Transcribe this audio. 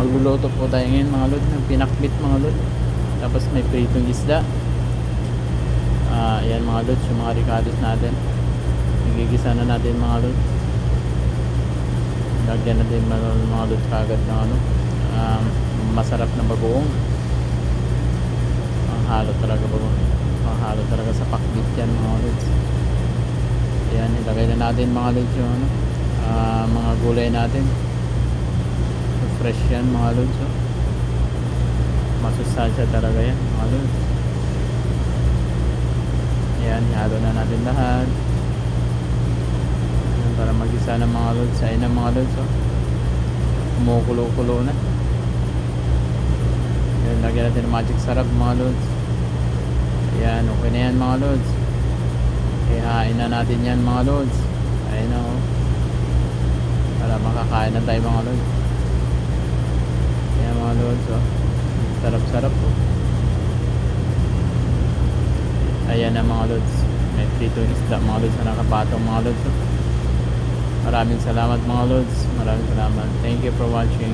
Magluluto po tayo ngayon mga lod ng pinakbit mga lod. Tapos may pritong isda. Ayan mga lod, yung mga ricados natin. Nagigisa na natin mga lod. Lagyan natin mga lod kagad ng masarap na bagoong. Ang halo talaga bagoong. Ang halo talaga sa pakbit yan mga lod. Ayan, ilagay na natin mga lod yung mga gulay natin. Fresh yan mga lod. Masustansya talaga yan mga lod. Ayan, ihalo na natin lahat. Ayan, para mag-isa ng mga lods. Ayan na mga lods. Kumukulo-kulo na. Ayan, lagyan natin ng magic sarap mga lods. Ayan, okay na yan mga lods. Ihain na natin yan mga lods. Ayan na para makakain na tayo mga lods. Ayan mga lods. Sarap-sarap po. Ayan na mga lods. May prito isda mga lods na nakapatong mga lods. Maraming salamat mga lods. Maraming salamat. Thank you for watching.